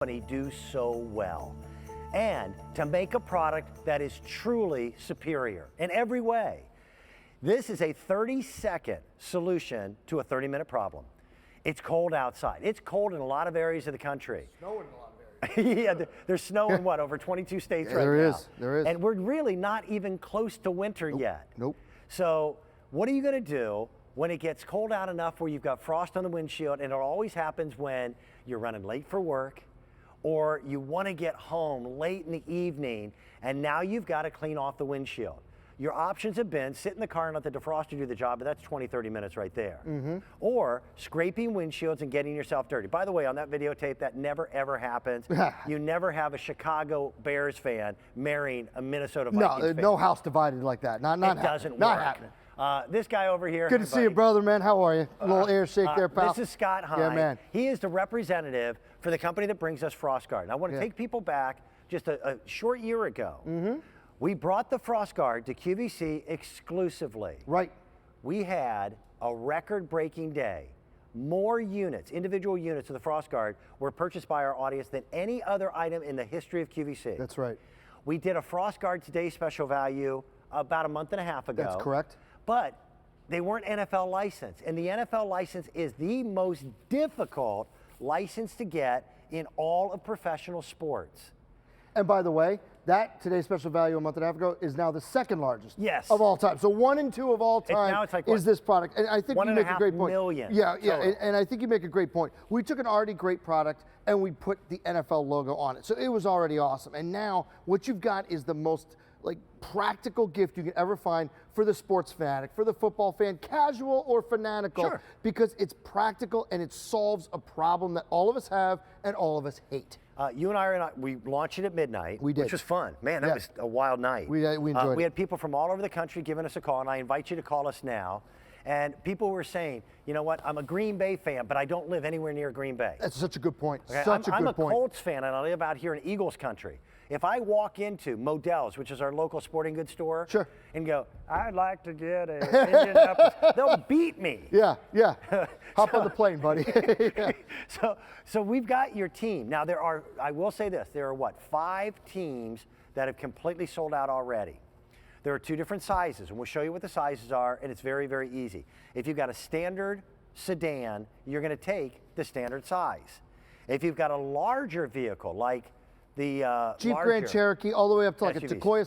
company do so well, and to make a product that is truly superior in every way. This is a 30-second solution to a 30-minute problem. It's cold outside. It's cold in a lot of areas of the country. Snowing in a lot of areas. Yeah, there's snow in what, over 22 states right now? There is. And we're really not even close to winter yet. Nope. So what are you going to do when it gets cold out enough where you've got frost on the windshield? And it always happens when you're running late for work, or you want to get home late in the evening, and now you've got to clean off the windshield. Your options have been sit in the car and let the defroster do the job, but that's 20, 30 minutes right there. Or scraping windshields and getting yourself dirty. By the way, on that videotape, that never ever happens. You never have a Chicago Bears fan marrying a Minnesota Vikings fan. No house divided like that. Not it doesn't Not work. happening. This guy over here. Good to see you, brother, man. How are you? A little air shake there, pal. This is Scott Hine. Yeah, man. He is the representative for the company that brings us FrostGuard. And I want to take people back just a short year ago. We brought the FrostGuard to QVC exclusively. Right. We had a record-breaking day. More units, individual units of the FrostGuard were purchased by our audience than any other item in the history of QVC. That's right. We did a FrostGuard Today special value about a month and a half ago. That's correct. But they weren't NFL licensed, and the NFL license is the most difficult license to get in all of professional sports. And by the way, that Today's special value a month and a half ago is now the second largest of all time. So 1 and 2 of all time now it's like is this product. And I think you make a great point. 1.5 million. Yeah, and I think you make a great point. We took an already great product and we put the NFL logo on it. So it was already awesome. And now what you've got is the most practical gift you can ever find for the sports fanatic, for the football fan, casual or fanatical, because it's practical and it solves a problem that all of us have and all of us hate. You and I, we launched it at midnight. We did. Which was fun. Man, that was a wild night. We enjoyed it. We had people from all over the country giving us a call, and I invite you to call us now. And people were saying, you know what, I'm a Green Bay fan, but I don't live anywhere near Green Bay. That's such a good point. Okay? Such a good point. I'm a Colts fan, and I live out here in Eagles country. If I walk into Modell's, which is our local sporting goods store, and go, I'd like to get a Indianapolis, they'll beat me. Yeah. Hop on the plane, buddy. So we've got your team. Now there are, I will say this, there are 5 teams that have completely sold out already. There are 2 different sizes, and we'll show you what the sizes are, and it's very, very easy. If you've got a standard sedan, you're going to take the standard size. If you've got a larger vehicle, like the Jeep Grand Cherokee, all the way up to like a Sequoia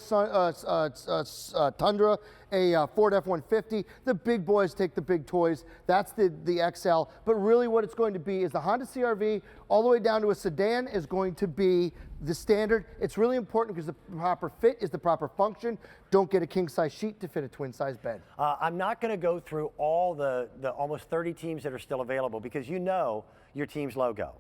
Tundra, a Ford F-150. The big boys take the big toys. That's the XL. But really what it's going to be is the Honda CR-V all the way down to a sedan is going to be the standard. It's really important because the proper fit is the proper function. Don't get a king-size sheet to fit a twin-size bed. I'm not going to go through all the almost 30 teams that are still available because you know your team's logo.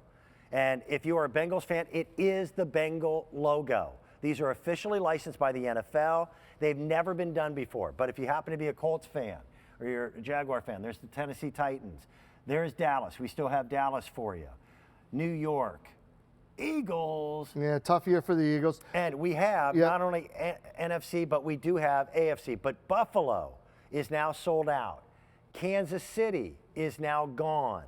And if you are a Bengals fan, it is the Bengal logo. These are officially licensed by the NFL. They've never been done before. But if you happen to be a Colts fan or you're a Jaguar fan, there's the Tennessee Titans. There's Dallas. We still have Dallas for you. New York. Eagles. Yeah, tough year for the Eagles. And we have not only NFC, but we do have AFC. But Buffalo is now sold out. Kansas City is now gone.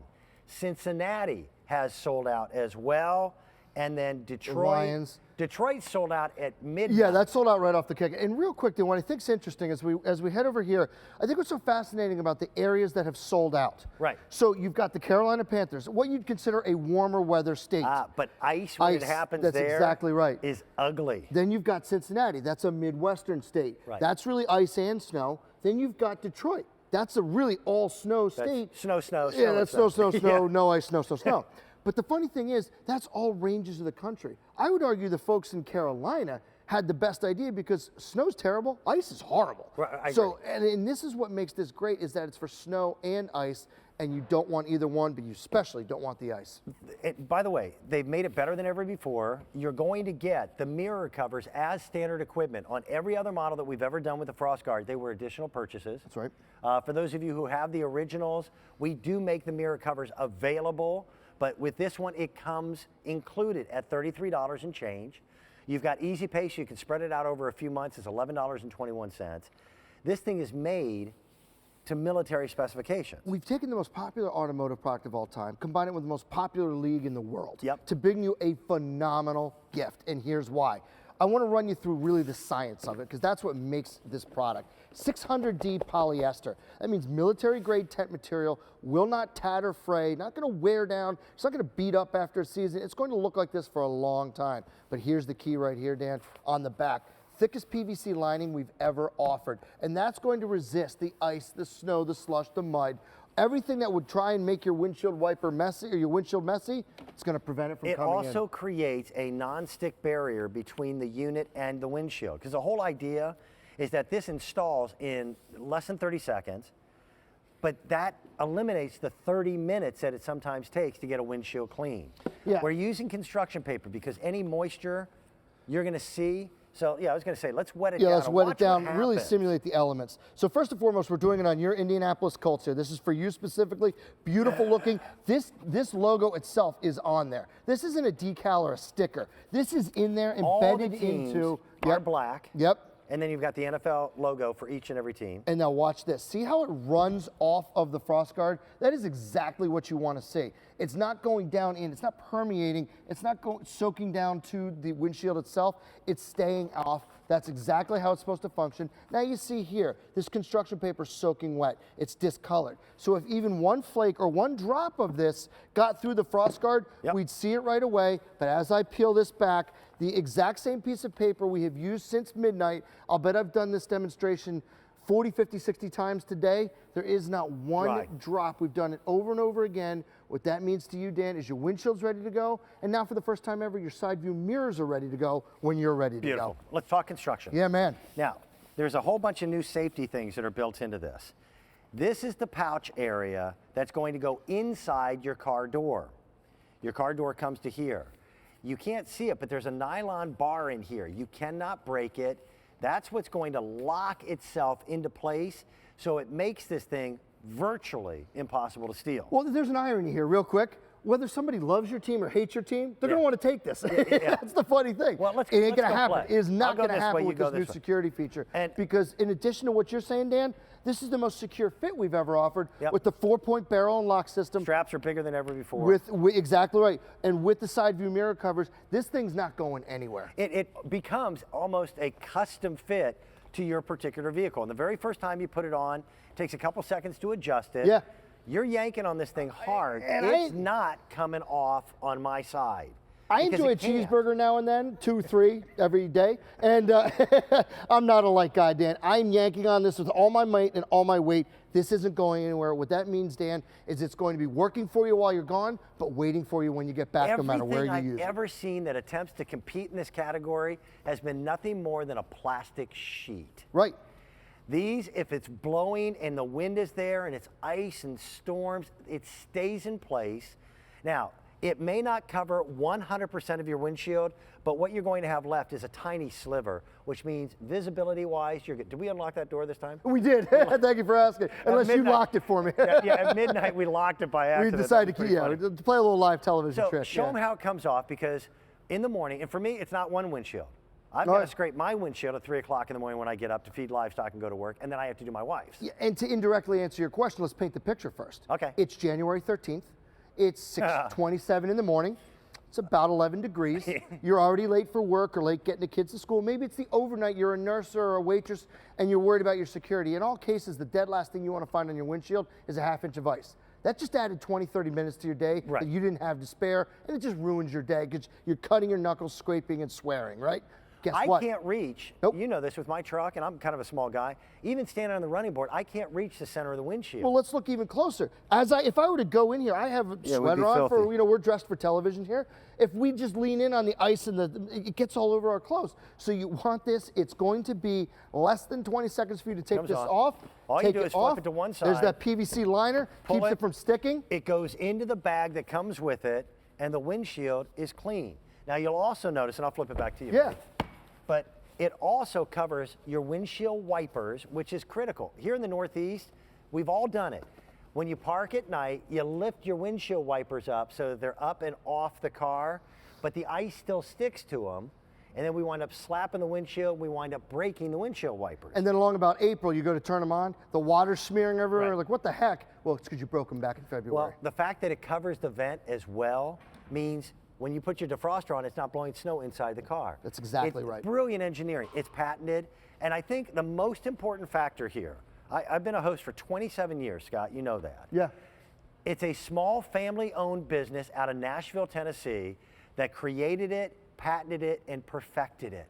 Cincinnati has sold out as well, and then Detroit sold out at midnight. Yeah, that sold out right off the kick. And real quick, what I think is interesting as we head over here, I think what's so fascinating about the areas that have sold out. Right. So you've got the Carolina Panthers, what you'd consider a warmer weather state. But ice when it happens that's there exactly right. Is ugly. Then you've got Cincinnati. That's a Midwestern state. Right. That's really ice and snow. Then you've got Detroit. That's a really all snow state. Snow. Yeah, that's snow, no ice, snow. But the funny thing is, that's all ranges of the country. I would argue the folks in Carolina had the best idea because snow's terrible, ice is horrible. Right, and this is what makes this great is that it's for snow and ice, and you don't want either one, but you especially don't want the ice. By the way, they've made it better than ever before. You're going to get the mirror covers as standard equipment on every other model that we've ever done with the FrostGuard. They were additional purchases. That's right. For those of you who have the originals, we do make the mirror covers available, but with this one, it comes included at $33 and change. You've got easy pay, so you can spread it out over a few months. It's $11.21. This thing is made to military specifications. We've taken the most popular automotive product of all time, combined it with the most popular league in the world, Yep. to bring you a phenomenal gift, and here's why. I want to run you through really the science of it, because that's what makes this product. 600D polyester. That means military-grade tent material, will not tatter, fray, not going to wear down, it's not going to beat up after a season. It's going to look like this for a long time. But here's the key right here, Dan, on the back. Thickest PVC lining we've ever offered. And that's going to resist the ice, the snow, the slush, the mud. Everything that would try and make your windshield wiper messy or your windshield messy, it's going to prevent it from coming in. It also creates a non-stick barrier between the unit and the windshield. Because the whole idea is that this installs in less than 30 seconds, but that eliminates the 30 minutes that it sometimes takes to get a windshield clean. Yeah. We're using construction paper because any moisture you're going to see. So yeah, I was going to say, let's wet it down. Yeah, let's wet it watch down, what really happens. simulate the elements. So first and foremost, we're doing it on your Indianapolis Colts here. This is for you specifically, beautiful looking. This logo itself is on there. This isn't a decal or a sticker. This is in there, All the embedded teams into. are black. Yep. And then you've got the NFL logo for each and every team. And now watch this. See how it runs off of the FrostGuard? That is exactly what you want to see. It's not going down in, it's not permeating, it's not soaking down to the windshield itself, it's staying off. That's exactly how it's supposed to function. Now you see here, this construction paper is soaking wet. It's discolored. So if even one flake or one drop of this got through the FrostGuard, we'd see it right away. But as I peel this back, the exact same piece of paper we have used since midnight, I'll bet I've done this demonstration 40, 50, 60 times today. There is not one drop. We've done it over and over again. What that means to you, Dan, is your windshield's ready to go, and now for the first time ever, your side view mirrors are ready to go when you're ready to Beautiful. go. Let's talk construction. Yeah, man. Now, there's a whole bunch of new safety things that are built into this. This is the pouch area that's going to go inside your car door. Your car door comes to here. You can't see it, but there's a nylon bar in here. You cannot break it. That's what's going to lock itself into place, so it makes this thing virtually impossible to steal. Well, there's an irony here, real quick. Whether somebody loves your team or hates your team, they're going to want to take this. That's the funny thing. Well, it ain't going to go happen. play. It is not going to happen way, with you this go new this way. security feature. And because in addition to what you're saying, Dan, this is the most secure fit we've ever offered Yep. with the 4-point barrel and lock system. straps are bigger than ever before. Exactly right. And with the side view mirror covers, this thing's not going anywhere. It becomes almost a custom fit to your particular vehicle. And the very first time you put it on, it takes a couple seconds to adjust it. Yeah. You're yanking on this thing hard. And it's not coming off on my side. I because enjoy a it can't. cheeseburger now and then, 2, 3 every day, and I'm not a light guy, Dan. I'm yanking on this with all my might and all my weight. This isn't going anywhere. What that means, Dan, is it's going to be working for you while you're gone, but waiting for you when you get back, no matter where you use it. Everything I've ever seen that attempts to compete in this category has been nothing more than a plastic sheet. Right. These, if it's blowing and the wind is there and it's ice and storms, it stays in place. Now, it may not cover 100% of your windshield, but what you're going to have left is a tiny sliver, which means visibility-wise, you're good. Did we unlock that door this time? We did. Thank you for asking. Unless you midnight- locked it for me. At midnight we locked it by We accident. decided That was pretty funny. to play a little live television So trick. show them how it comes off, because in the morning, and for me, it's not one windshield. I've No. got to scrape my windshield at 3 o'clock in the morning when I get up to feed livestock and go to work, and then I have to do my wife's. Yeah, and to indirectly answer your question, let's paint the picture first. Okay. It's January 13th. It's 6:27 in the morning. It's about 11 degrees. You're already late for work or late getting the kids to school. Maybe it's the overnight. You're a nurse or a waitress, and you're worried about your security. In all cases, the dead last thing you want to find on your windshield is a half-inch of ice. That just added 20, 30 minutes to your day that you didn't have to spare, and it just ruins your day because you're cutting your knuckles, scraping, and swearing, right? Guess what? I can't reach, you know this with my truck, and I'm kind of a small guy, even standing on the running board, I can't reach the center of the windshield. Well, let's look even closer. If I were to go in here, I have a sweater on for, we're dressed for television here. If we just lean in on the ice and it gets all over our clothes. So you want this, it's going to be less than 20 seconds for you to take this off. All you take do it is off. flip it to one side. There's that PVC liner, keeps it from sticking. It goes into the bag that comes with it, and the windshield is clean. Now you'll also notice, and I'll flip it back to you. Yeah. But it also covers your windshield wipers, which is critical. Here in the Northeast, we've all done it. When you park at night, you lift your windshield wipers up so that they're up and off the car, but the ice still sticks to them. and then we wind up slapping the windshield, we wind up breaking the windshield wipers. And then along about April, you go to turn them on, the water's smearing everywhere. Right. Like, what the heck? Well, it's because you broke them back in February. Well, the fact that it covers the vent as well means when you put your defroster on, it's not blowing snow inside the car. That's exactly It's right. Brilliant engineering. It's patented. And I think the most important factor here, I've been a host for 27 years, Scott, you know that. Yeah. It's a small family-owned business out of Nashville, Tennessee that created it, patented it, and perfected it.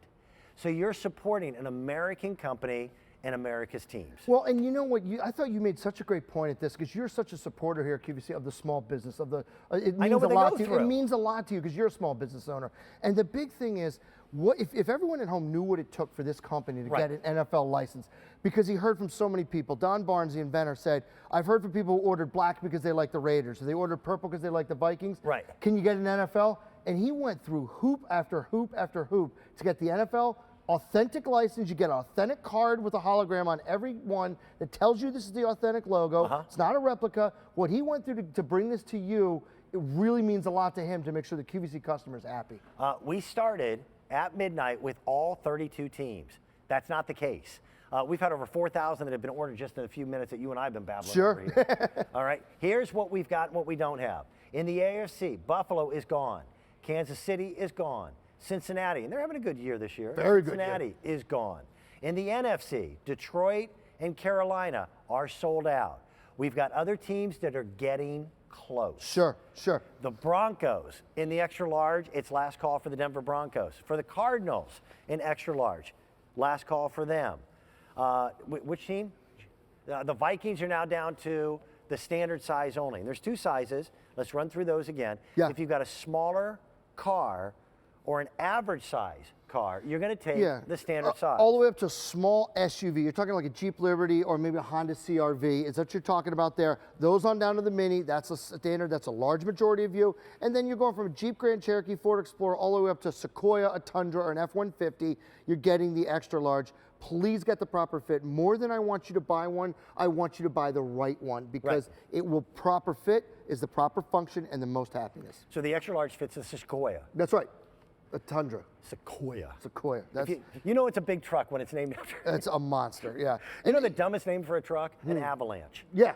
So you're supporting an American company and America's teams. Well, and you know what? I thought you made such a great point at this because you're such a supporter here at QVC of the small business of the. It I know means what a they lot go to you. through. It means a lot to you because you're a small business owner. And the big thing is, what if everyone at home knew what it took for this company to Right. get an NFL license? Because he heard from so many people. Don Barnes, the inventor, said, "I've heard from people who ordered black because they like the Raiders, or they ordered purple because they like the Vikings. Right. Can you get an NFL?" And he went through hoop after hoop after hoop to get the NFL authentic license. You get an authentic card with a hologram on every one that tells you this is the authentic logo. It's not a replica. What he went through to bring this to you, it really means a lot to him to make sure the QVC customer is happy. We started at midnight with all 32 teams. That's not the case. We've had over 4,000 that have been ordered just in a few minutes that you and I have been babbling Sure. over here. All right, here's what we've got and what we don't have. In the AFC, Buffalo is gone. Kansas City is gone. Cincinnati, and they're having a good year this year. Very good year. Cincinnati is gone. In the NFC, Detroit and Carolina are sold out. We've got other teams that are getting close. Sure, sure. The Broncos in the extra large, it's last call for the Denver Broncos. For the Cardinals in extra large, last call for them. Which team? The Vikings are now down to the standard size only. And there's two sizes. Let's run through those again. Yeah. If you've got a smaller car or an average size car, you're going to take the standard size. All the way up to a small SUV. You're talking like a Jeep Liberty or maybe a Honda CR-V. Is that what you're talking about there? Those on down to the Mini, that's a standard. That's a large majority of you. And then you're going from a Jeep Grand Cherokee, Ford Explorer, all the way up to Sequoia, a Tundra, or an F-150. You're getting the extra large. Please get the proper fit. More than I want you to buy one, I want you to buy the right one because it will proper fit, is the proper function, and the most happiness. So the extra large fits the Sequoia. That's right. A Tundra. Sequoia. Sequoia. That's, You know it's a big truck when it's named after. that's a monster, yeah. You know the dumbest name for a truck? An Avalanche. Yeah.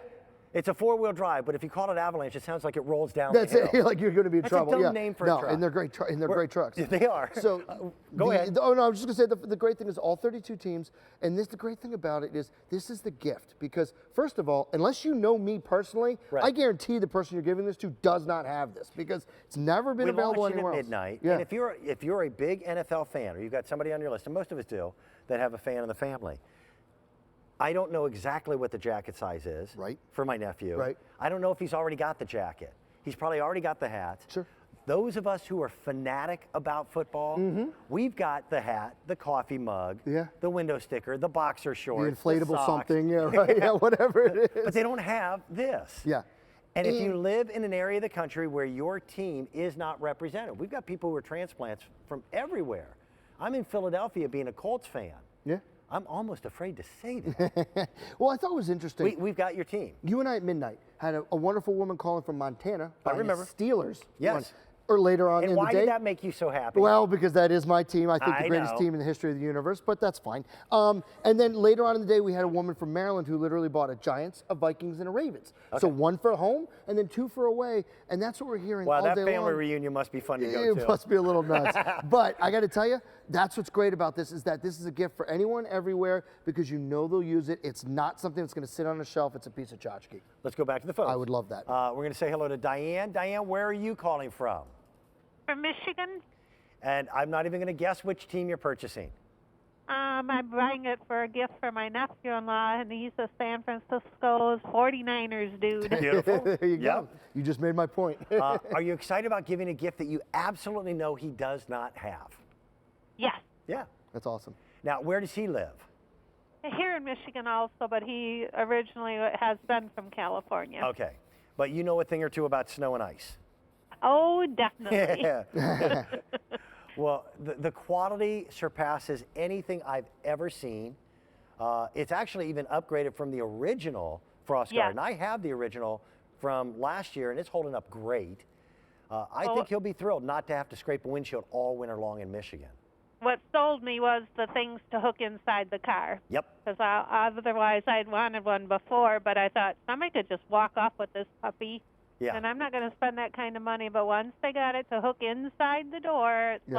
It's a four-wheel drive, but if you call it Avalanche, it sounds like it rolls down That's the hill. it. Like you're going to be in That's trouble. a dumb yeah. name for no, a truck. and they're great. And they're great trucks. Yeah, they are. So Go ahead. Oh no, I was just going to say the great thing is all 32 teams, and the great thing about it is this is the gift because first of all, unless you know me personally, I guarantee the person you're giving this to does not have this because it's never been available launched it anywhere at else. midnight. Yeah. And if you're a big NFL fan, or you've got somebody on your list, and most of us do, that have a fan in the family. I don't know exactly what the jacket size is for my nephew. Right. I don't know if he's already got the jacket. He's probably already got the hat. Sure. Those of us who are fanatic about football, we've got the hat, the coffee mug, the window sticker, the boxer The shorts, inflatable the socks. something, yeah, right, yeah, whatever it is. But they don't have this. Yeah. And if you live in an area of the country where your team is not represented, we've got people who are transplants from everywhere. I'm in Philadelphia being a Colts fan. Yeah. I'm almost afraid to say that. Well, I thought it was interesting. We've got your team. You and I at midnight had a wonderful woman calling from Montana. I remember. Steelers. Yes. Or later on And in the why day. did that make you so happy? Well, because that is my team. I think the I greatest know. team in the history of the universe, but that's fine. And then later on in the day, we had a woman from Maryland who literally bought a Giants, a Vikings, and a Ravens. So one for home and then two for away. And that's what we're hearing Wow, all that day family long. reunion must be fun to go It to. must be a little nuts. But I got to tell you, that's what's great about this is that this is a gift for anyone, everywhere, because you know they'll use it. It's not something that's going to sit on a shelf. It's a piece of tchotchke. Let's go back to the phones. I would love that. We're going to say hello to Diane. Diane, where are you calling from? From Michigan. And I'm not even going to guess which team you're purchasing. I'm buying it for a gift for my nephew-in-law, and he's a San Francisco's 49ers dude. Beautiful. There you go. Yep. You just made my point. Are you excited about giving a gift that you absolutely know he does not have? Yes. Yeah. That's awesome. Now, where does he live? Here in Michigan also, but he originally has been from California. Okay. But you know a thing or two about snow and ice. Oh, definitely. Yeah. Well, the quality surpasses anything I've ever seen. It's actually even upgraded from the original FrostGuard. Yeah. And I have the original from last year, and it's holding up great. I think he'll be thrilled not to have to scrape a windshield all winter long in Michigan. what sold me was the things to hook inside the car. Yep. Because otherwise I'd wanted one before, but I thought somebody could just walk off with this puppy. Yeah. And I'm not going to spend that kind of money. But once they got it to hook inside the door, it's Yeah. like